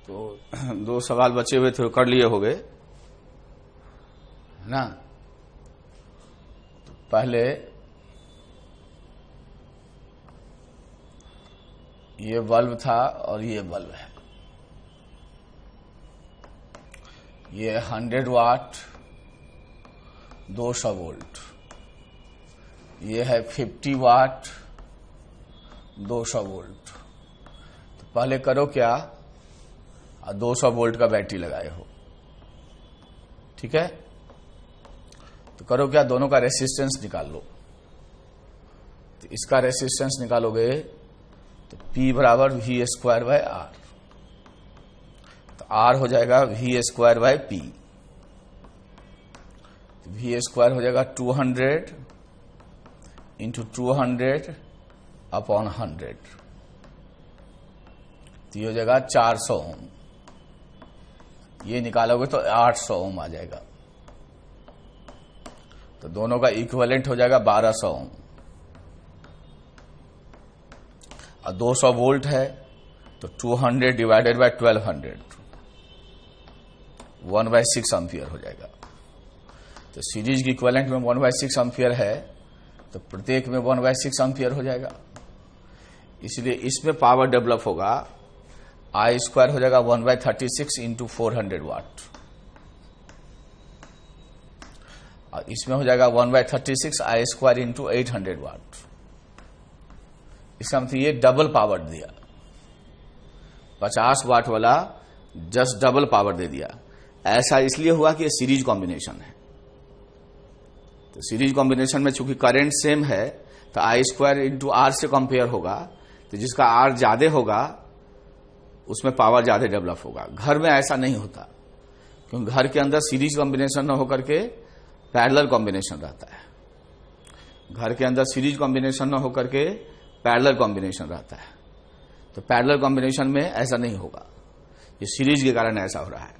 तो दो सवाल बचे हुए थे, कर लिए होंगे, है ना। तो पहले ये बल्ब था और ये बल्ब है, ये 100 वाट 200 वोल्ट, ये है 50 वाट 200 वोल्ट। तो पहले करो क्या, 200 वोल्ट का बैटरी लगाए हो, ठीक है। तो करो क्या, दोनों का रेसिस्टेंस निकाल लो। तो इसका रेसिस्टेंस निकालोगे तो P बराबर V स्क्वायर बाय R, तो R हो जाएगा V square by P। V square हो जाएगा 200 इंटू 200 अपॉन 100, तो ये हो जाएगा 400 ओम। ये निकालोगे तो 800 ओम आ जाएगा। तो दोनों का इक्विवेलेंट हो जाएगा 1200 ओम। और 200 वोल्ट है तो 200 डिवाइडेड बाय 1200 1/6 एम्पियर हो जाएगा। तो सीरीज की इक्विवेलेंट में 1/6 एम्पियर है तो प्रत्येक में 1/6 एम्पियर हो जाएगा। इसलिए इसमें पावर डेवलप होगा, I स्क्वायर हो जाएगा 1/36 इंटू 400 वाट, और इसमें हो जाएगा 1/36 I स्क्वायर इंटू 800 वाट। इसका मतलब ये डबल पावर दिया, 50 वाट वाला जस्ट डबल पावर दे दिया। ऐसा इसलिए हुआ कि ये सीरीज कॉम्बिनेशन है। तो सीरीज कॉम्बिनेशन में चूंकि करंट सेम है तो I स्क्वायर इंटू R से कंपेयर होगा, तो जिसका R ज्यादा होगा उसमें पावर ज्यादा डेवलप होगा। घर में ऐसा नहीं होता, क्योंकि घर के अंदर सीरीज कॉम्बिनेशन न होकर के पैरेलल कॉम्बिनेशन रहता है। घर के अंदर सीरीज कॉम्बिनेशन न होकर के पैरेलल कॉम्बिनेशन रहता है। तो पैरेलल कॉम्बिनेशन में ऐसा नहीं होगा, ये सीरीज के कारण ऐसा हो रहा है।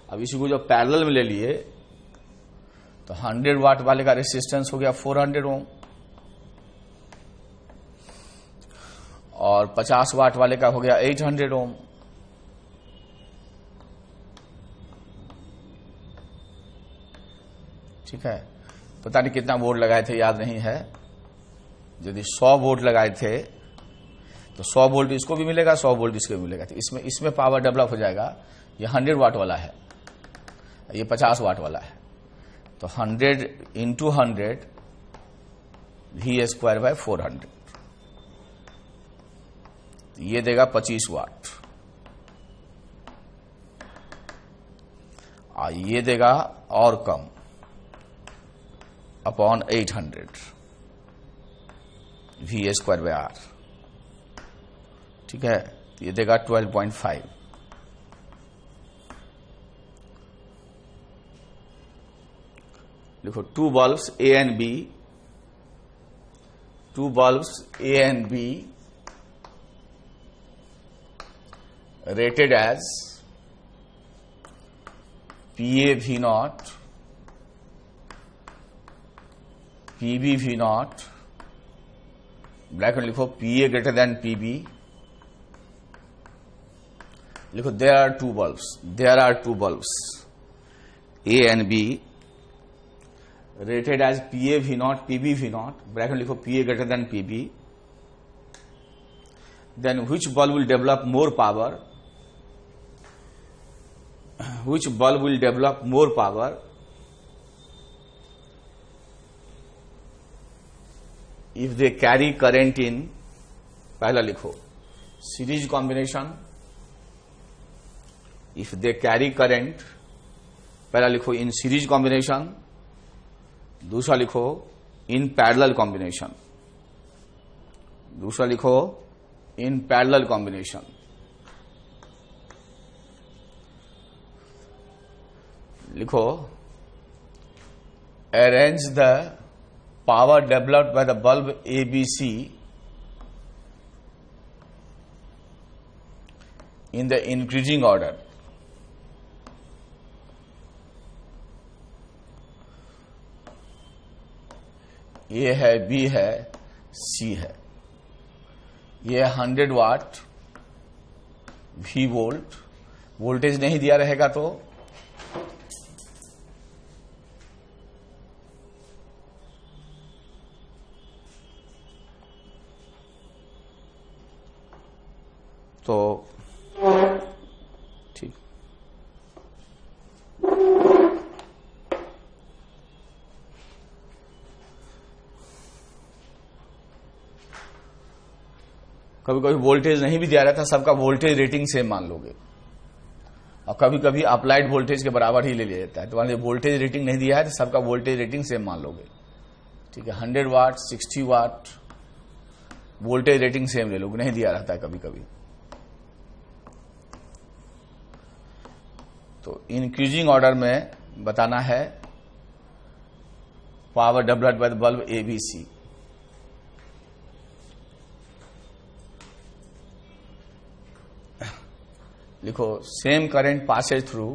अब इसी को जब पैरेलल में ले लिए तो 100 वाट वाले का रेसिस्टेंस हो गया 400 ओम, और 50 वाट वाले का हो गया 800 ओम। ठीक है, पता नहीं कितना वोल्ट लगाए थे, याद नहीं है। यदि 100 वोल्ट लगाए थे तो 100 वोल्ट इसको भी मिलेगा, 100 वोल्ट इसको भी मिलेगा। तो इसमें पावर डेवलप हो जाएगा। ये 100 वाट वाला है, ये 50 वाट वाला है, तो 100 इंटू 100 V स्क्वायर बाय 400, ये देगा 25 वाट, और ये देगा और come upon 800 V square by R, ठीक है। ये देगा 12.5। देखो, 2 bulbs A and B, 2 bulbs A and B rated as PA V0, PB V0, bracket लिखो PA greater than PB, लिखो there are two bulbs A and B rated as PA V0, PB V0, bracket लिखो PA greater than PB, then which bulb will develop more power? Which bulb will develop more power if they carry current in, पहला लिखो series combination, if they carry current, पहला लिखो in series combination, दूसरा लिखो in parallel combination, दूसरा लिखो in parallel combination. लिखो arrange the power developed by the bulb ABC in the increasing order। A है, B है, C है। ये 100 वाट V वोल्ट, वोल्टेज नहीं दिया रहेगा तो ठीक। कभी कभी वोल्टेज नहीं भी दिया रहता, सबका वोल्टेज रेटिंग सेम मान लोगे, और कभी कभी अप्लाइड वोल्टेज के बराबर ही ले लिया जाता है। तो मान लीजिए वोल्टेज रेटिंग नहीं दिया है तो सबका वोल्टेज रेटिंग सेम मान लोगे, ठीक है। 100 वाट, 60 वाट, वोल्टेज रेटिंग सेम ले लोगे, नहीं दिया रहता है कभी कभी। तो इंक्रीजिंग ऑर्डर में बताना है power developed by the bulb ABC। लिखो same current Passage through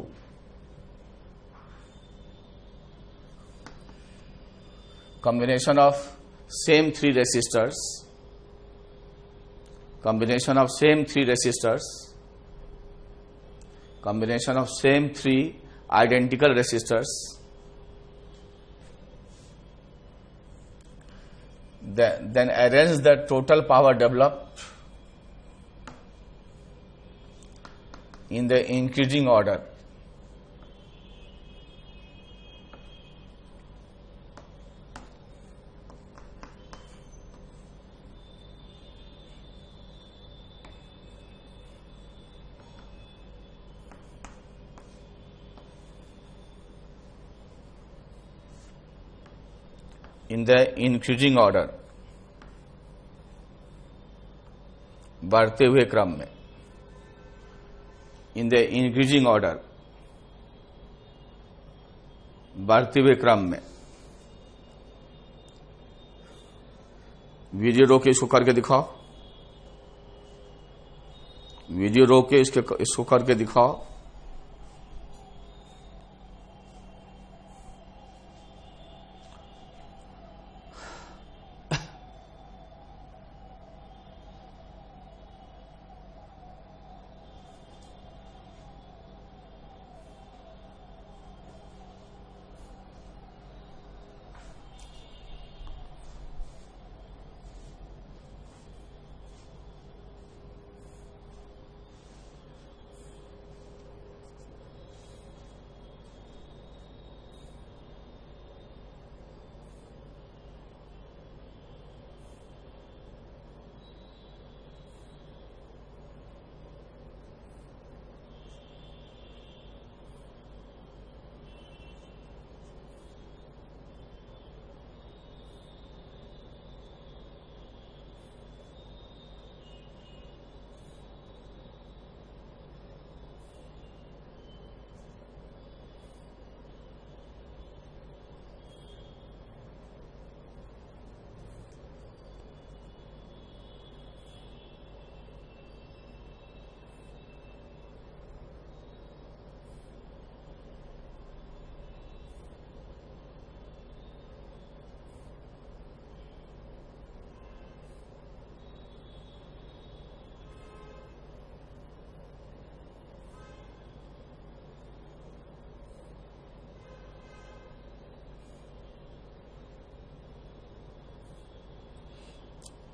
combination of same three resistors, combination of same three resistors, combination of same three identical resistors, then arrange the total power developed in the increasing order. In the increasing order, बढ़ते हुए क्रम में, in the increasing order, बढ़ते हुए क्रम में। Video रोक के इसको करके दिखाओ, वीडियो रोक के इसको करके दिखाओ।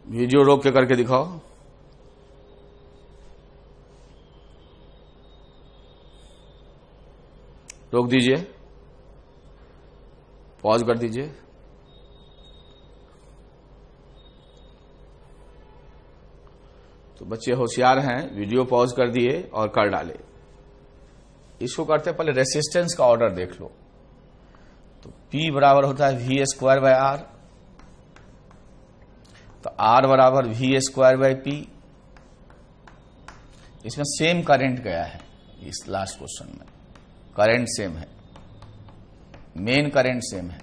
वीडियो रोक के करके दिखाओ। रोक दीजिए, पॉज कर दीजिए। तो बच्चे होशियार हैं, वीडियो पॉज कर दिए और कर डाले। इसको करते पहले रेसिस्टेंस का ऑर्डर देख लो। तो P बराबर होता है V²/R, तो R बराबर V²/P। इसमें सेम करंट गया है, इस लास्ट क्वेश्चन में करंट सेम है, मेन करंट सेम है,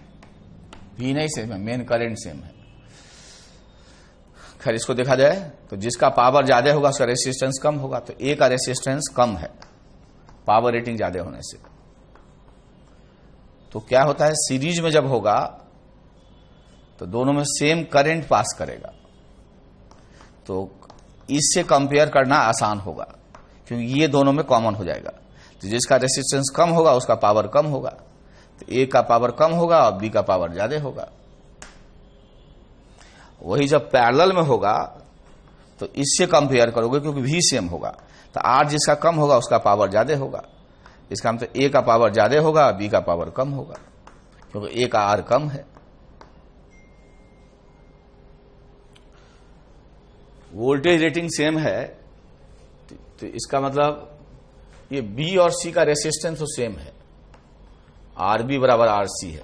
V नहीं सेम है, मेन करंट सेम है। खैर इसको देखा जाए तो जिसका पावर ज्यादा होगा उसका रेसिस्टेंस कम होगा, तो A का रेसिस्टेंस कम है पावर रेटिंग ज्यादा होने से। तो क्या होता है, सीरीज में जब होगा तो दोनों में सेम करंट पास करेगा, तो इससे कंपेयर करना आसान होगा क्योंकि ये दोनों में कॉमन हो जाएगा। तो जिसका रेसिस्टेंस कम होगा उसका पावर कम होगा, तो ए का पावर कम होगा और बी का पावर ज्यादा होगा। वही जब पैरेलल में होगा तो इससे कंपेयर करोगे क्योंकि भी सेम होगा, तो आर जिसका कम होगा उसका पावर ज्यादा होगा। इसका मतलब ए का पावर ज्यादा होगा, बी का पावर कम होगा, क्योंकि ए का आर कम है। वोल्टेज रेटिंग सेम है तो इसका मतलब ये बी और सी का रेसिस्टेंस तो सेम है, आर बी बराबर आर सी है।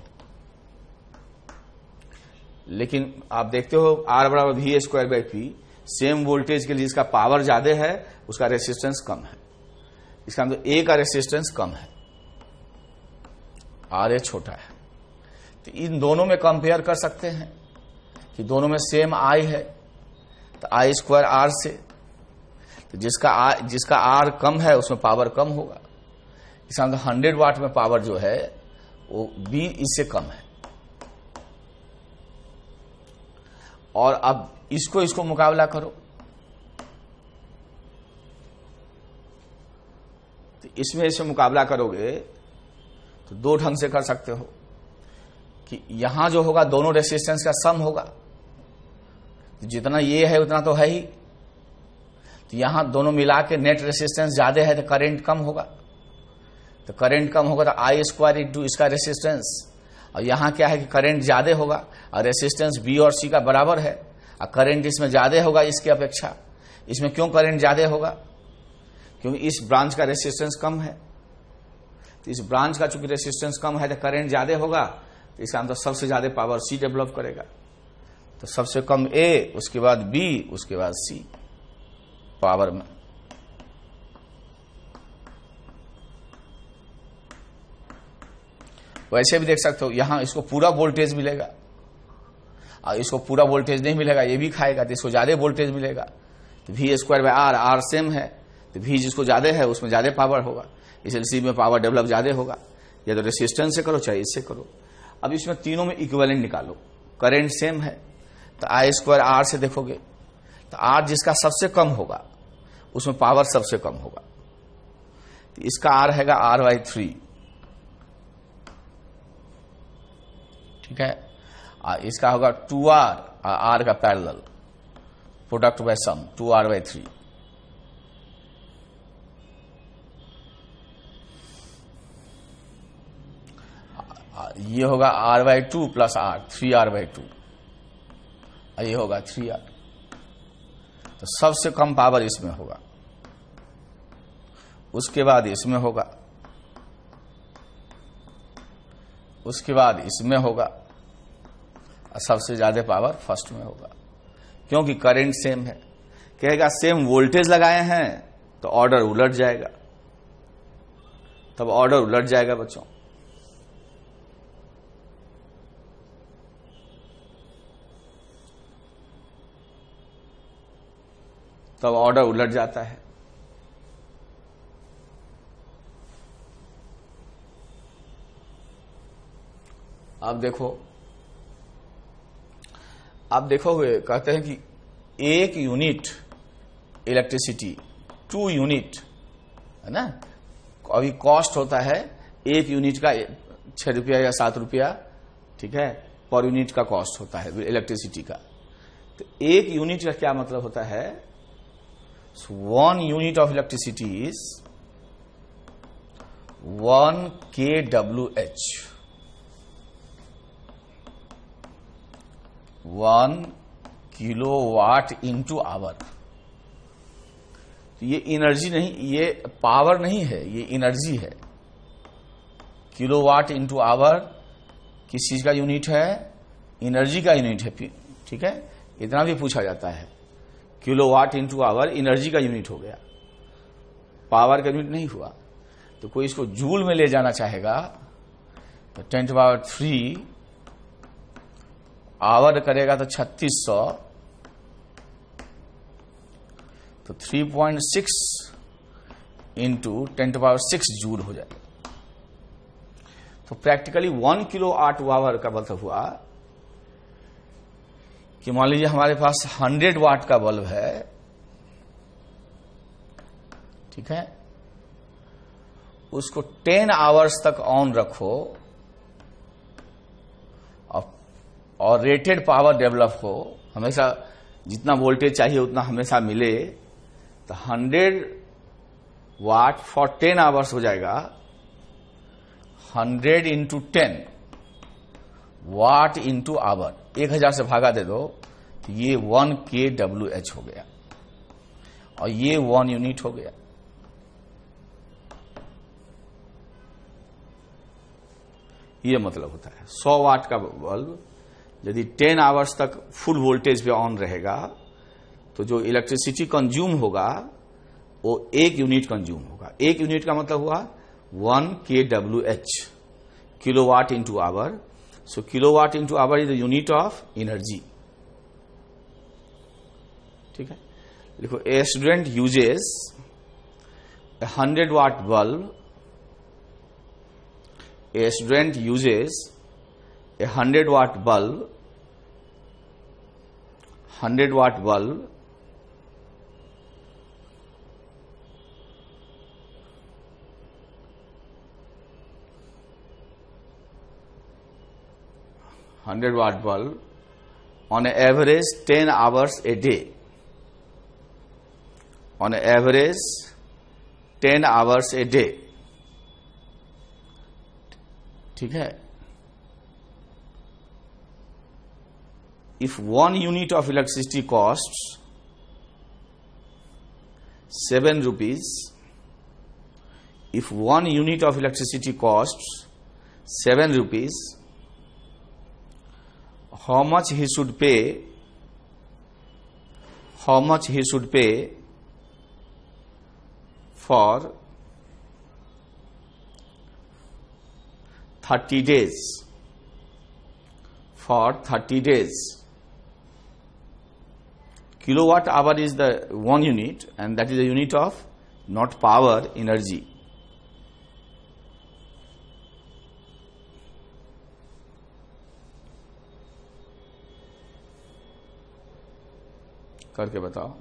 लेकिन आप देखते हो आर बराबर V square by P, same voltage के लिए जिसका पावर ज्यादा है उसका रेसिस्टेंस कम है। इसका मतलब ए का रेसिस्टेंस कम है, आर ए छोटा है। तो इन दोनों में कंपेयर कर सकते हैं कि दोनों में सेम आई है, तो आई स्क्वायर आर से, तो जिसका आर कम है उसमें पावर कम होगा। इसका मतलब 100 वाट में पावर जो है वो बी इससे कम है। और अब इसको मुकाबला करो, तो इसमें मुकाबला करोगे तो दो ढंग से कर सकते हो कि यहां जो होगा दोनों रेसिस्टेंस का सम होगा, तो जितना ये है उतना तो है ही, तो यहां दोनों मिला के नेट रेसिस्टेंस ज्यादा है तो करंट कम होगा, तो करंट कम होगा तो आई स्क्वायर इंटू इसका रेसिस्टेंस। और यहां क्या है कि करंट ज्यादा होगा और रेसिस्टेंस बी और सी का बराबर है, और करंट इसमें ज्यादा होगा इसकी अपेक्षा। इसमें क्यों करंट ज्यादा होगा? क्योंकि इस ब्रांच का रेसिस्टेंस कम है, तो इस ब्रांच का चूंकि रेसिस्टेंस कम है तो करंट ज्यादा होगा, तो इसका मतलब सबसे ज्यादा पावर सी डेवलप करेगा। तो सबसे कम ए, उसके बाद बी, उसके बाद सी पावर में। वैसे भी देख सकते हो यहां इसको पूरा वोल्टेज मिलेगा और इसको पूरा वोल्टेज नहीं मिलेगा, ये भी खाएगा तो इसको ज्यादा वोल्टेज मिलेगा। तो V square by R, R same है तो वी जिसको ज्यादा है उसमें ज्यादा पावर होगा, इसलिए सी में पावर डेवलप ज्यादा होगा। या तो रेसिस्टेंस से करो चाहे इससे करो। अब इसमें तीनों में इक्विवेलेंट निकालो, करंट सेम है तो आई स्क्वायर आर से देखोगे तो आर जिसका सबसे कम होगा उसमें पावर सबसे कम होगा, तो इसका आर हैगा आर बाई 3, ठीक है। इसका होगा 2R, आर का parallel product by sum 2R by 3। ये होगा R by 2 plus R, 3R by 2, ये होगा 3R। तो सबसे कम पावर इसमें होगा, उसके बाद इसमें होगा, उसके बाद इसमें होगा, और सबसे ज्यादा पावर फर्स्ट में होगा, क्योंकि करंट सेम है। कहेगा सेम वोल्टेज लगाए हैं तो ऑर्डर उलट जाएगा, तब ऑर्डर उलट जाएगा बच्चों। तब ऑर्डर उलट जाता है। अब देखोगे कहते हैं कि 1 यूनिट इलेक्ट्रिसिटी 2 यूनिट है ना, अभी कॉस्ट होता है 1 यूनिट का 6 रुपया या 7 रुपया, ठीक है, पर यूनिट का कॉस्ट होता है इलेक्ट्रिसिटी का। तो 1 यूनिट का क्या मतलब होता है? 1 unit of electricity is 1 kWh, 1 kilowatt into hour. तो ये एनर्जी नहीं, ये पावर नहीं है, ये एनर्जी है। किलोवाट इंटू आवर किस चीज का यूनिट है? एनर्जी का यूनिट है, ठीक है। इतना भी पूछा जाता है, किलोवाट इंटू आवर एनर्जी का यूनिट हो गया, पावर का यूनिट नहीं हुआ। तो कोई इसको जूल में ले जाना चाहेगा तो 10⁻³ आवर करेगा तो 3600, तो 3.6 इंटू 10⁻6 जूल हो जाएगा। तो प्रैक्टिकली 1 किलोवाट आवर का मतलब हुआ कि मान लीजिए हमारे पास 100 वाट का बल्ब है, ठीक है, उसको 10 आवर्स तक ऑन रखो और रेटेड पावर डेवलप हो, हमेशा जितना वोल्टेज चाहिए उतना हमेशा मिले, तो 100 वाट फॉर 10 आवर्स हो जाएगा 100 इंटू 10 वाट इंटू आवर। 1000 से भागा दे दो तो ये 1 kWh हो गया और ये 1 यूनिट हो गया। ये मतलब होता है 100 वाट का बल्ब यदि 10 आवर्स तक फुल वोल्टेज पे ऑन रहेगा तो जो इलेक्ट्रिसिटी कंज्यूम होगा वो 1 यूनिट कंज्यूम होगा। 1 यूनिट का मतलब हुआ 1 kWh, kilowatt into hour. So kilowatt into hour is the unit of energy. ठीक है, देखो a student uses 100 watt bulb, a student uses a 100 watt bulb, 100 watt bulb on an average 10 hours a day, on an average 10 hours a day। ठीक है, if 1 unit of electricity costs 7 rupees, if 1 unit of electricity costs 7 rupees, how much he should pay, how much he should pay for 30 days, for 30 days। Kilowatt hour is the 1 unit and that is the unit of not power, energy। करके बताओ।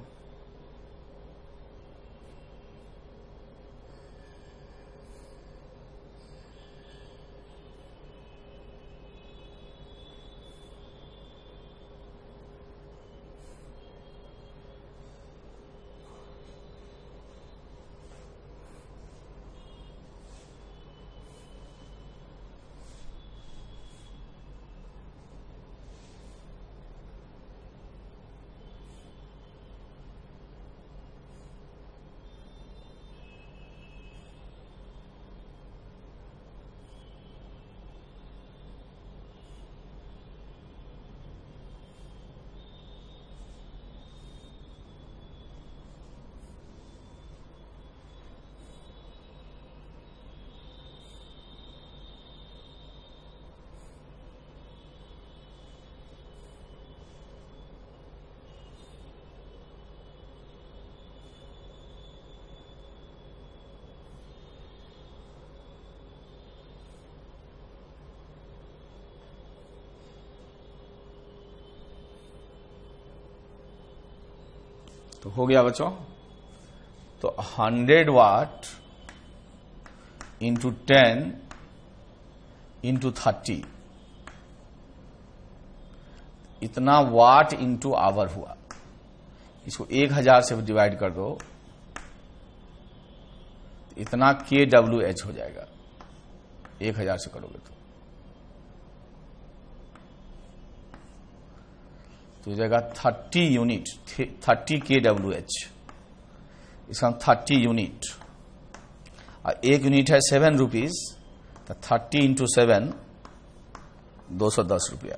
तो हो गया बच्चों, तो 100 वाट into 10 into 30 इतना वाट into our हुआ। इसको 1000 से डिवाइड कर दो, इतना kWh हो जाएगा 1000 से करोगे तो हो जाएगा 30 यूनिट, 30 kWh। इसका 30 यूनिट और 1 यूनिट है 7 रुपीज, तो 30 इंटू 7 210 रुपया।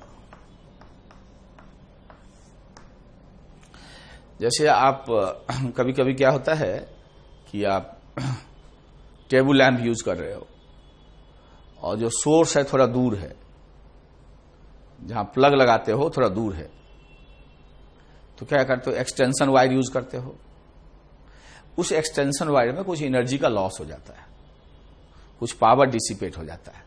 जैसे आप कभी कभी क्या होता है कि आप टेबल लैंप यूज कर रहे हो और जो सोर्स है थोड़ा दूर है, जहां प्लग लगाते हो थोड़ा दूर है, तो क्या करते हो, एक्सटेंशन वायर यूज करते हो। उस एक्सटेंशन वायर में कुछ एनर्जी का लॉस हो जाता है, कुछ पावर डिसिपेट हो जाता है।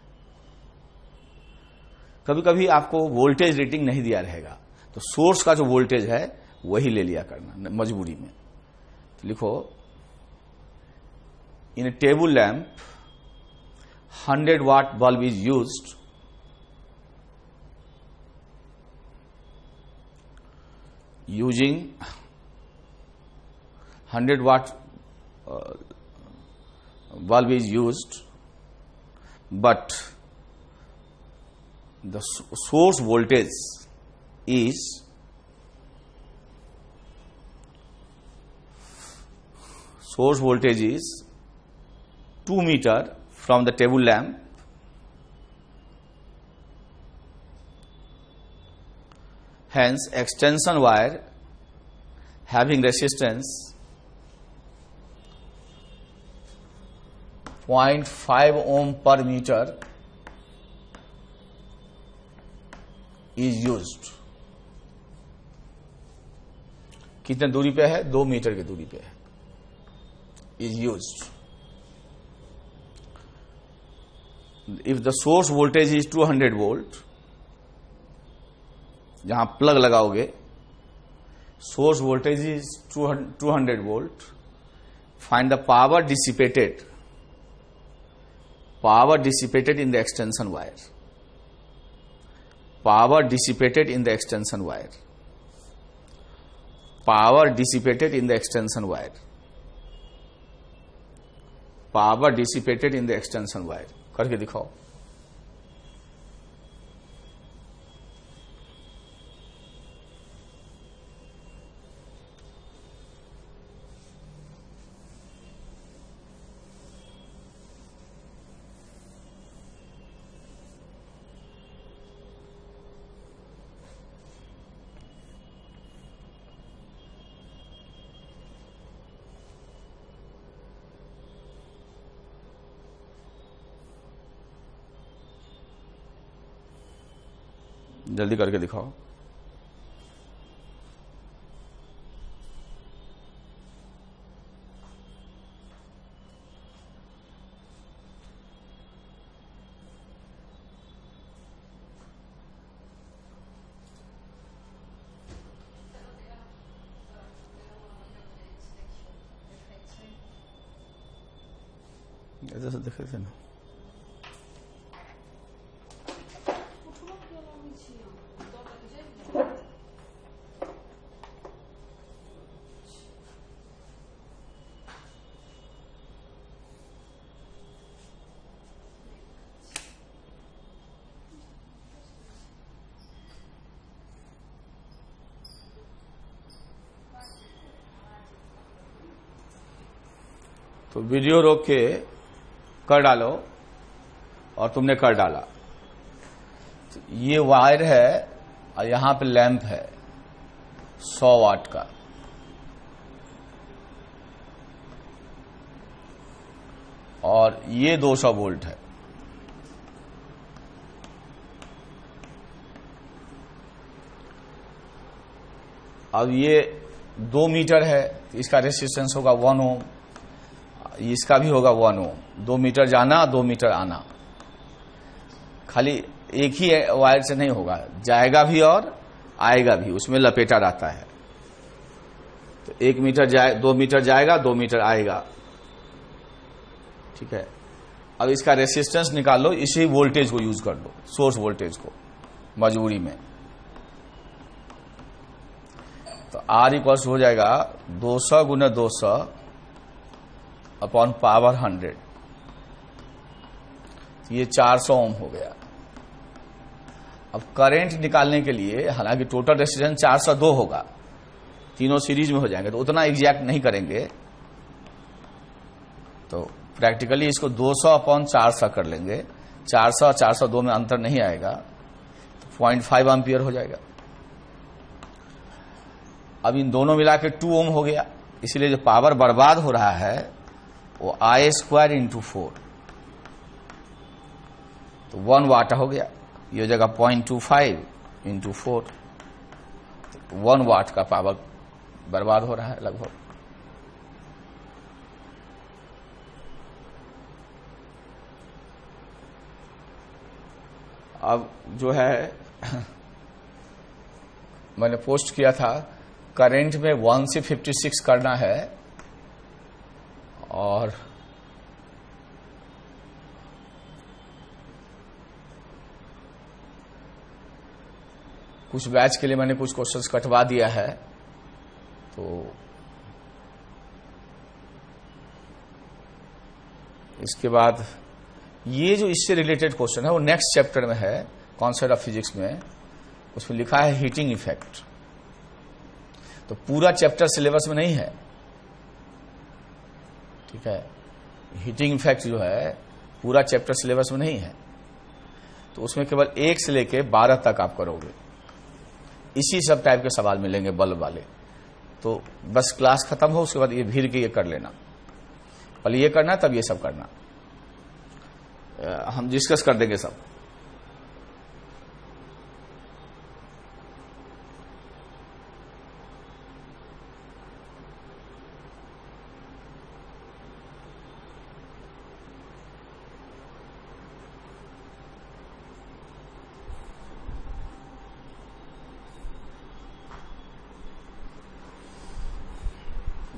कभी कभी आपको वोल्टेज रेटिंग नहीं दिया रहेगा, तो सोर्स का जो वोल्टेज है वही ले लिया करना मजबूरी में। तो लिखो in a table lamp 100 watt bulb is used, using 100 watt bulb is used, but the source voltage is 2 meter from the table lamp. Hence, extension wire having resistance 0.5 ohm per meter is used. कितने दूरी पे है? 2 metre की दूरी पे है. Is used. If the source voltage is 200 volt, जहां plug लगाओगे, source voltage is 200 volt, find the power dissipated in the extension wire. Power dissipated in the extension wire. Power dissipated in the extension wire. Power dissipated in the extension wire. करके दिखाओ. जल्दी करके दिखाओ. ऐसे देखे थे ना. तो वीडियो रोक के कर डालो, और तुमने कर डाला. तो ये वायर है और यहां पे लैंप है 100 वाट का. और ये 200 वोल्ट है. अब ये 2 मीटर है, इसका रेसिस्टेंस होगा 1 ओम. इसका भी होगा 1 ओम. 2 मीटर जाना, 2 मीटर आना. खाली एक ही वायर से नहीं होगा, जाएगा भी और आएगा भी, उसमें लपेटा रहता है. तो 1 मीटर जाए, 2 मीटर जाएगा, 2 मीटर आएगा. ठीक है. अब इसका रेसिस्टेंस निकाल लो, इसी वोल्टेज को यूज कर लो, सोर्स वोल्टेज को मजबूरी में. तो R इक्वल्स हो जाएगा 200 गुना 200 अपॉन पावर 100. ये 400 ओम हो गया. अब करंट निकालने के लिए, हालांकि टोटल रेजिस्टेंस 402 होगा, तीनों सीरीज में हो जाएंगे, तो उतना एग्जैक्ट नहीं करेंगे. तो प्रैक्टिकली इसको 200 अपॉन 400 कर लेंगे. 400 और 402 में अंतर नहीं आएगा, तो 0.5 एम्पियर हो जाएगा. अब इन दोनों मिला के 2 ओम हो गया. इसलिए जो पावर बर्बाद हो रहा है वो I² इंटू 4, तो 1 वाट हो गया. ये जगह 0.25 इंटू 4, 1 वाट का पावर बर्बाद हो रहा है लगभग. अब जो है मैंने पोस्ट किया था, करंट में 1 से 56 करना है, और कुछ बैच के लिए मैंने कुछ क्वेश्चंस कटवा दिया है, तो इसके बाद ये जो इससे रिलेटेड क्वेश्चन है वो नेक्स्ट चैप्टर में है, कॉन्सेप्ट ऑफ फिजिक्स में, उसमें लिखा है हीटिंग इफेक्ट। तो पूरा चैप्टर सिलेबस में नहीं है, ठीक है। हीटिंग इफेक्ट जो है पूरा चैप्टर सिलेबस में नहीं है, तो उसमें केवल 1 से लेके 12 तक आप करोगे। इसी सब टाइप के सवाल मिलेंगे बल्ब वाले। तो बस क्लास खत्म हो उसके बाद ये भीड़ के ये कर लेना, पहले ये करना तब ये सब करना, हम डिस्कस कर देंगे सब।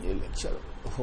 ये लेक्चर हो